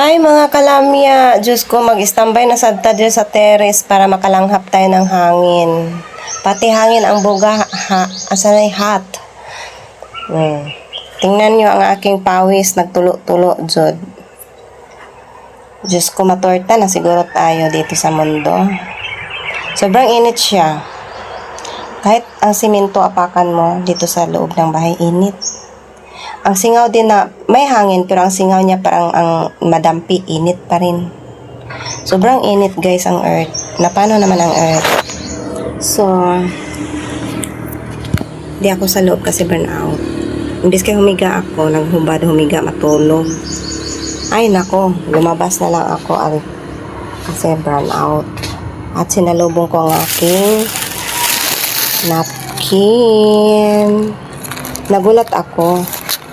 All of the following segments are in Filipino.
Hi mga kalamya, Diyos ko mag-istambay na sadta dyan sa terrace para makalanghap tayo ng hangin. Pati hangin ang buga, asanay hot. Tingnan nyo ang aking pawis, nagtulo-tulo Jod. Diyos ko matorta na siguro tayo dito sa mundo. Sobrang init siya. Kahit ang simento apakan mo dito sa loob ng bahay, init. Ang singaw din na may hangin pero ang singaw niya parang ang madampi, init pa rin. Sobrang init guys ang earth. Na paano naman ang earth? So, di ako sa loob kasi burn out. Imbis kaya humiga ako, naghubad, humiga, matulog. Ay nako, lumabas na lang ako kasi burn out. At sinalubong ko ang aking napkin. Nagulat ako.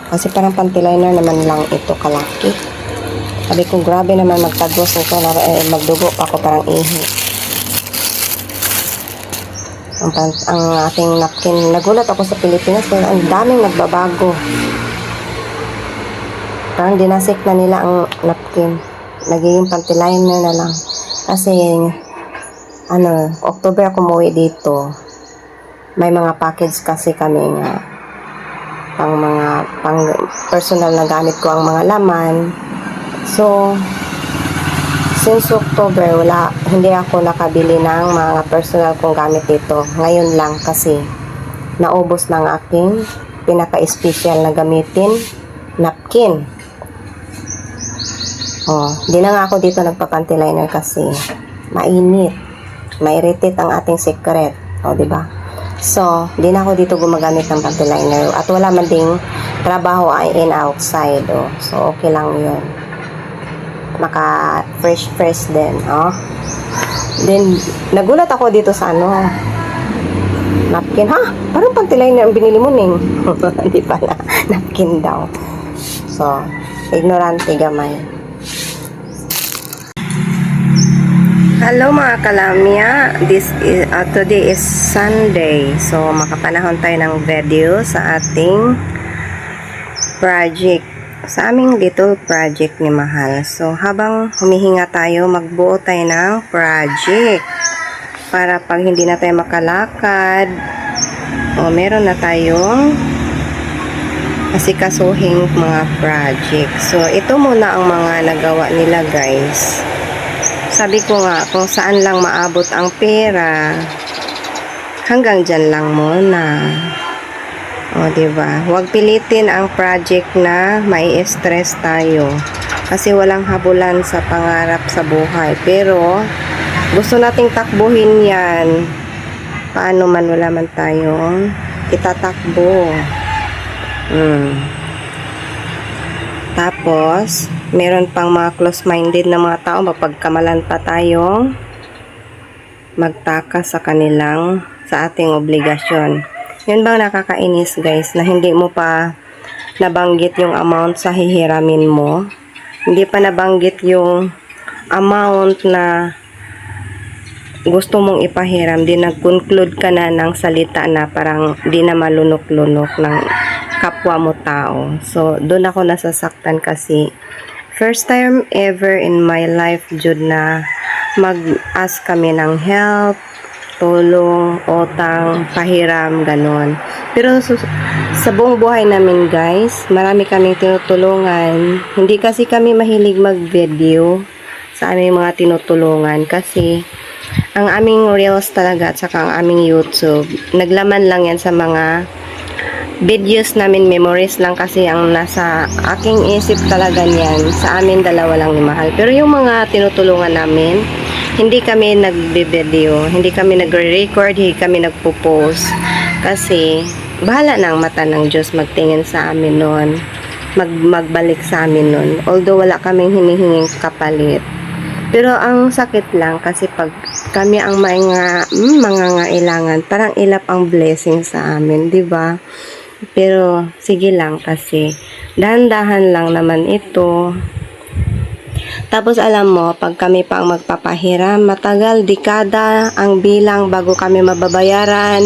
Kasi parang panty-liner naman lang ito kalaki. Sabi ko, grabe naman magtagos nito. Magdugo pa ako parang ihi. Ang ating napkin. Nagulat ako sa Pilipinas pero ang daming nagbabago. Parang dinasik na nila ang napkin. Nagiging panty-liner na lang. Kasi, October ako umuwi dito. May mga package kasi kami nga. Pang personal na gamit ko ang mga laman. So, since October, hindi ako nakabili ng mga personal kong gamit dito. Ngayon lang kasi naubos ng aking pinaka-special na gamitin, napkin. Di na nga ako dito nagpa-panty liner kasi mainit. Mairitate ang ating secret. Diba? So, di na ako dito gumagamit ng panty liner. At wala man ding trabaho ay in outside. So, okay lang yun. Maka fresh din. Then, nagulat ako dito sa napkin. Parang panty liner ang binili mo ning. Hindi pala. Napkin daw. So, ignorante gamay. Hello mga kalamya, today is Sunday, so makapanahon tayo ng video sa ating project, sa aming little project ni Mahal. So habang humihinga tayo, magbuo tayo ng project para pag hindi na tayo makalakad, meron na tayong asikasuhing mga project. So ito muna ang mga nagawa nila guys. Sabi ko nga, kung saan lang maabot ang pera, hanggang dyan lang muna. Diba? Huwag pilitin ang project na may stress tayo. Kasi walang habulan sa pangarap sa buhay. Pero, gusto nating takbuhin yan. Paano man wala man tayong itatakbo. Tapos, meron pang mga close-minded na mga tao, mapagkamalan pa tayong magtaka sa ating obligasyon. Yun bang nakakainis guys, na hindi mo pa nabanggit yung amount sa hihiramin mo. Hindi pa nabanggit yung amount na gusto mong ipahiram. Di nag-conclude ka na ng salita na parang di na malunok-lunok ng kapwa mo tao. So, doon ako nasasaktan kasi first time ever in my life, Jud, na mag-ask kami ng help, tulong, utang, pahiram, ganon. Pero sa buong buhay namin guys, marami kaming tinutulungan. Hindi kasi kami mahilig mag-video sa aming mga tinutulungan kasi ang aming reels talaga at saka ang aming YouTube, naglaman lang yan sa mga videos namin, memories lang kasi ang nasa aking isip talaga niyan. Sa amin dalawa lang ni Mahal. Pero yung mga tinutulungan namin, hindi kami nagbe-video, hindi kami nagre-record, hindi kami nagpo-post. Kasi bahala na ang mata ng Diyos magtingin sa amin noon, magbalik sa amin noon. Although wala kaming hinihinging kapalit. Pero ang sakit lang kasi pag kami ang mangangailangan, parang ilap ang blessing sa amin, di ba? Pero sige lang kasi dahan-dahan lang naman ito. Tapos alam mo, pag kami pa ang magpapahiram, matagal, dekada ang bilang bago kami mababayaran.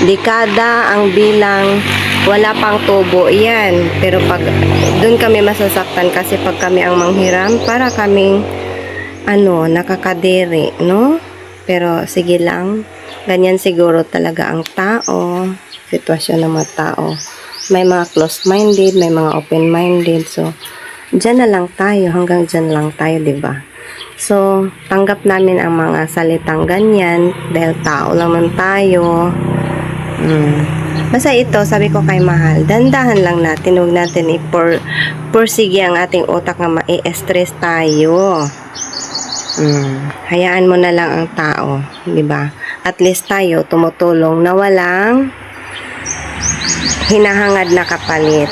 Dekada ang bilang wala pang tubo yan. Pero pag doon kami masasaktan kasi pag kami ang manghiram, para kaming nakakadiri, no? Pero sige lang, ganyan siguro talaga ang tao, sitwasyon ng mga tao. May mga close-minded, may mga open-minded. So, dyan na lang tayo, hanggang dyan lang tayo, diba? So, tanggap namin ang mga salitang ganyan dahil tao lang man tayo. Basta ito, sabi ko kay Mahal, dandahan lang natin, huwag natin pursige ang ating utak na mai-stress tayo. Hayaan mo na lang ang tao, di ba? At least tayo tumutulong na walang hinahangad na kapalit.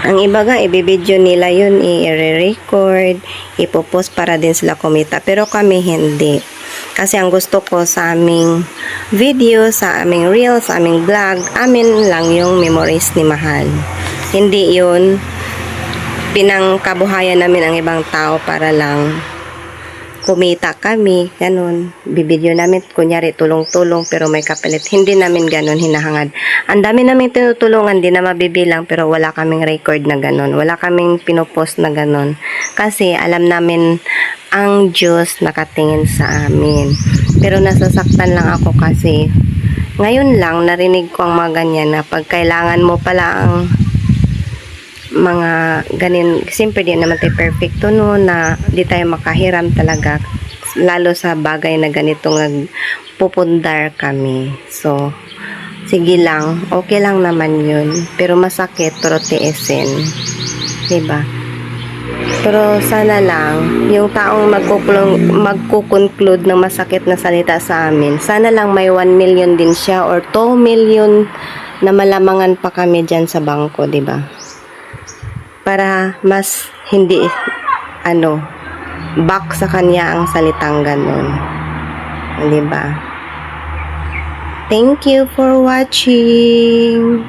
Ang iba nga, ibibidyo nila yun, i-record, ipopost para din sila kumita. Pero kami hindi. Kasi ang gusto ko sa aming video, sa aming reel, sa aming vlog, amin lang yung memories ni Mahal. Hindi yun pinangkabuhayan namin ang ibang tao para lang kumita kami, ganun. Bibidyo namin, kunyari, tulong-tulong, pero may kapalit. Hindi namin ganun hinahangad. Ang dami namin tinutulungan, di na mabibilang, pero wala kaming record na ganun. Wala kaming pinopost na ganun. Kasi alam namin, ang Diyos nakatingin sa amin. Pero nasasaktan lang ako kasi, ngayon lang, narinig ko ang mga ganyan na pag kailangan mo pala ang mga ganin, siyempre di naman tayo perfecto no, na di tayo makahiram talaga, lalo sa bagay na ganitong nagpupundar kami. So, sige lang, okay lang naman yun, pero masakit, pero tiisin, diba? Pero sana lang, yung taong magkukonclude ng masakit na salita sa amin, sana lang may 1 million din siya or 2 million na malamangan pa kami dyan sa bangko, diba? Para mas hindi back sa kanya ang salitang ganun, diba? Thank you for watching.